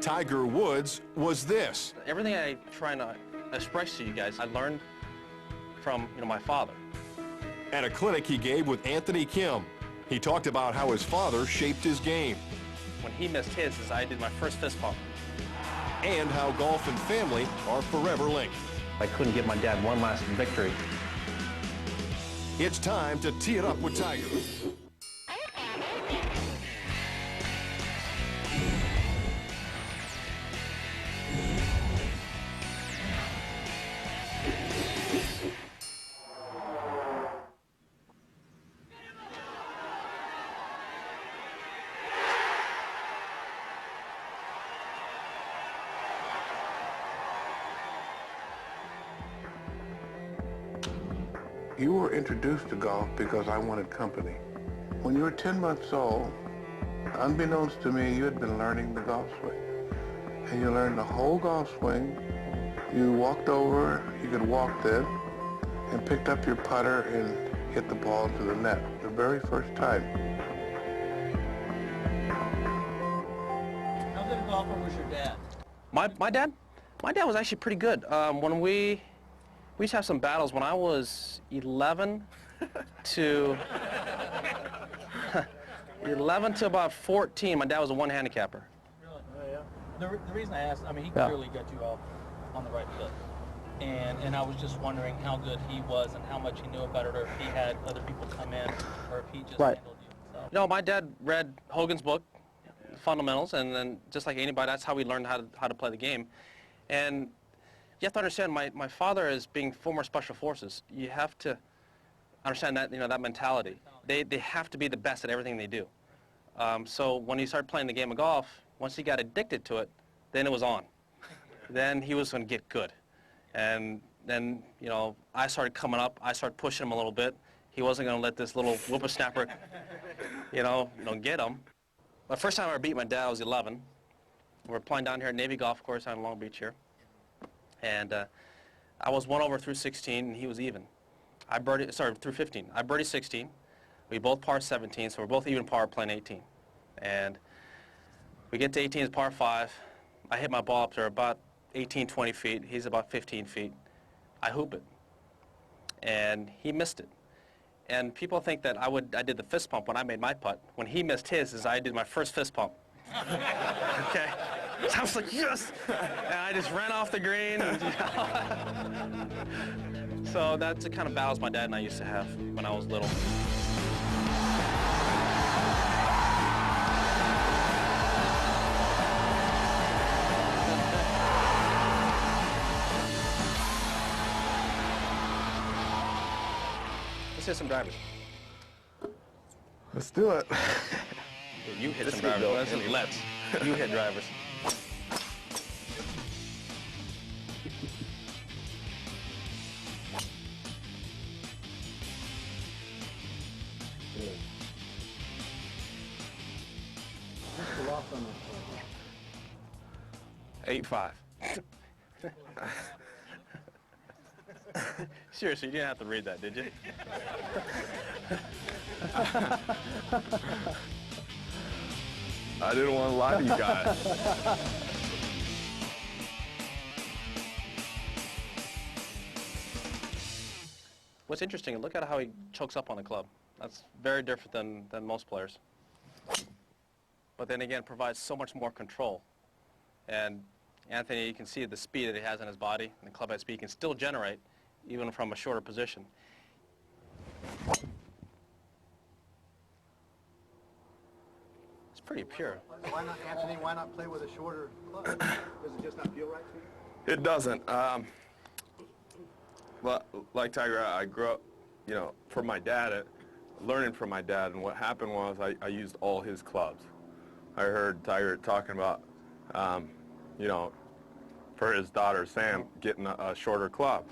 Tiger Woods was this. Everything I try to express to you guys, I learned from, my father. At a clinic he gave with Anthony Kim, he talked about how his father shaped his game. When he missed his, I did my first fist pump. And how golf and family are forever linked. I couldn't give my dad one last victory. It's time to tee it up with Tiger. You were introduced to golf because I wanted company. When you were 10 months old, unbeknownst to me, you had been learning the golf swing. And you learned the whole golf swing. You walked over, you could walk then, and picked up your putter and hit the ball into the net the very first time. How good a golfer was your dad? My dad? My dad was actually pretty good. When we used to have some battles when I was 11 to 11 to about 14. My dad was a one handicapper. Really? Oh, yeah. The reason I asked, I mean, he clearly got you off on the right foot. And I was just wondering how good he was and how much he knew about it, or if he had other people come in, or if he just handled you himself. No, my dad read Hogan's book, Fundamentals, and then just like anybody, that's how we learned how to play the game. And you have to understand, my father is being former Special Forces. You have to understand that, that mentality. They have to be the best at everything they do. So when he started playing the game of golf, once he got addicted to it, then it was on. Then he was going to get good. And then, I started coming up. I started pushing him a little bit. He wasn't going to let this little whippersnapper, get him. The first time I ever beat my dad, I was 11. We were playing down here at Navy Golf Course on Long Beach here. And I was 1 over through 16, and he was even. Through 15. I birdied 16. We both par 17, so we're both even par playing 18. And we get to 18, it's par 5. I hit my ball up there about 18, 20 feet. He's about 15 feet. I hoop it. And he missed it. And people think that I did the fist pump when I made my putt. When he missed his, I did my first fist pump. Okay? So I was like, yes! And I just ran off the green. So that's the kind of battles my dad and I used to have when I was little. Let's hit some drivers. Let's do it. You hit some drivers. Let's. You hit drivers. What's the loss on that? 8-5. Seriously, you didn't have to read that, did you? I didn't want to lie to you guys. What's interesting, look at how he chokes up on the club. That's very different than most players. But then again, provides so much more control. And Anthony, you can see the speed that he has in his body, and the club head speed can still generate, even from a shorter position. It's pretty pure. Why not, Anthony, why not play with a shorter club? Does it just not feel right to you? It doesn't. Well, like Tiger, I grew up, from my dad, learning from my dad, and what happened was I used all his clubs. I heard Tiger talking about, for his daughter, Sam, getting a shorter club.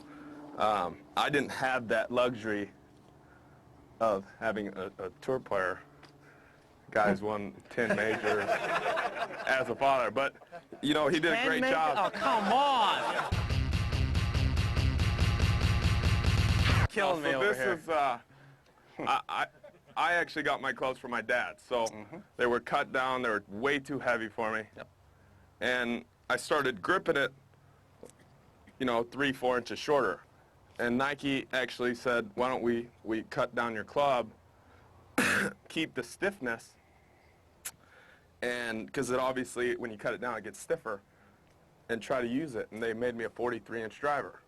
I didn't have that luxury of having a tour player. Guys won 10 majors as a father, but, he did a great job. Oh, come on! Killing me over here. I actually got my clubs from my dad, so they were cut down. They were way too heavy for me. Yep. And I started gripping it, you know, 3-4 inches shorter. And Nike actually said, why don't we cut down your club, keep the stiffness, and because it obviously, when you cut it down, it gets stiffer, and try to use it. And they made me a 43-inch driver.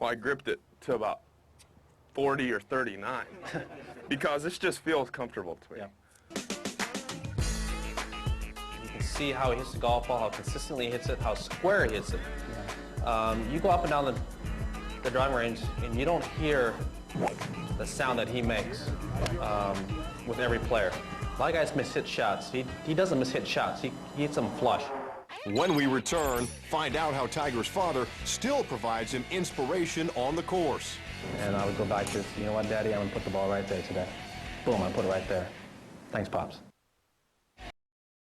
Well, I gripped it to about 40 or 39 because this just feels comfortable to me. Yeah. You can see how he hits the golf ball, how consistently he hits it, how square he hits it. You go up and down the driving range, and you don't hear the sound that he makes with every player. A lot of guys miss hit shots. He doesn't miss hit shots. He hits them flush. When we return, find out how Tiger's father still provides him inspiration on the course. And I would go back to, you know what, Daddy, I'm going to put the ball right there today. Boom, I put it right there. Thanks, Pops.